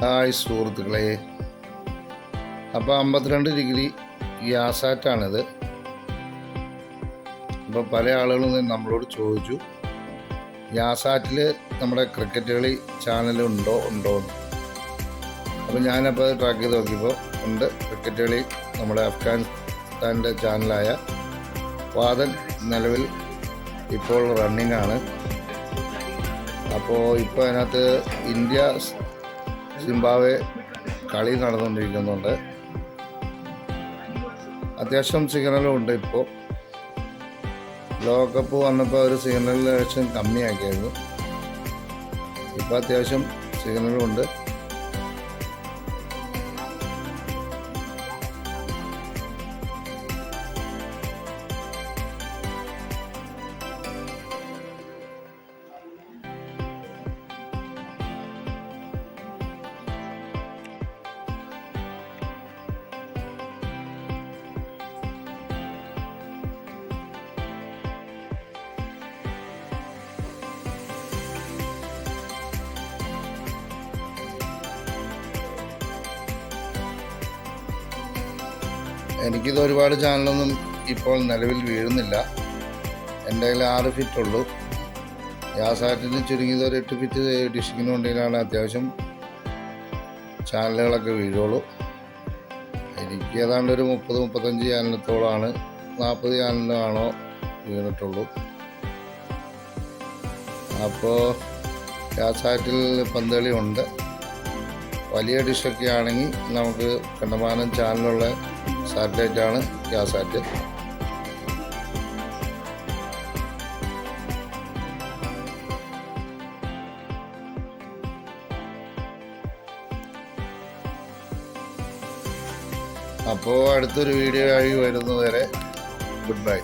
Hi സുഹൃത്തുക്കളെ, അപ്പോൾ 52 degree ഗ്യാസാറ്റാണിത്. അപ്പോൾ പല ആളുകളും നമ്മളോട് ചോദിച്ചു, ഗ്യാസാറ്റിൽ നമ്മുടെ ക്രിക്കറ്റ് കളി ചാനലുണ്ടോ എന്ന്. അപ്പോൾ ഞാനപ്പോൾ അത് ട്രാക്ക് ചെയ്ത് നോക്കിയപ്പോൾ ഉണ്ട്. ക്രിക്കറ്റ് കളി നമ്മുടെ അഫ്ഗാനിസ്ഥാൻ്റെ ചാനലായ വാദൻ നിലവിൽ ഇപ്പോൾ റണ്ണിങ് ആണ്. അപ്പോൾ ഇപ്പോൾ അതിനകത്ത് ഇന്ത്യ സിംബാബ്വെ കളി നടന്നുകൊണ്ടിരിക്കുന്നുണ്ട്. അത്യാവശ്യം സിഗ്നലും ഉണ്ട്. ഇപ്പോൾ ലോകകപ്പ് വന്നപ്പോൾ ഒരു സിഗ്നലിൽ ലക്ഷം കമ്മിയാക്കിയായിരുന്നു. ഇപ്പോൾ അത്യാവശ്യം സിഗ്നലും ഉണ്ട്. എനിക്കിത് ഒരുപാട് ചാനലൊന്നും ഇപ്പോൾ നിലവിൽ വീഴുന്നില്ല. എൻ്റെ കയ്യിൽ 6 ഫിറ്റ് ഉള്ളൂ. ഗ്യാസാറ്റിന് ചുരുങ്ങിയത് ഒരു 8 ഫിറ്റ് ഡിഷിങ്ങിന് വേണ്ടിയിലാണ് അത്യാവശ്യം ചാനലുകളൊക്കെ വീഴുള്ളൂ. എനിക്ക് ഏതാണ്ട് ഒരു 30-35 ചാനലത്തോളമാണ്, 40 ചാനലാണോ വീണിട്ടുള്ളൂ. അപ്പോൾ ഗ്യാസാറ്റിൽ പന്തളി ഉണ്ട്. വലിയ ഡിഷൊക്കെ ആണെങ്കിൽ നമുക്ക് കണ്ടമാനം ചാനലുള്ള സാറ്റലൈറ്റാണ് ഗ്യാസാറ്റ്. അപ്പോൾ അടുത്തൊരു വീഡിയോ ആയി വരുന്നതുവരെ ഗുഡ് ബൈ.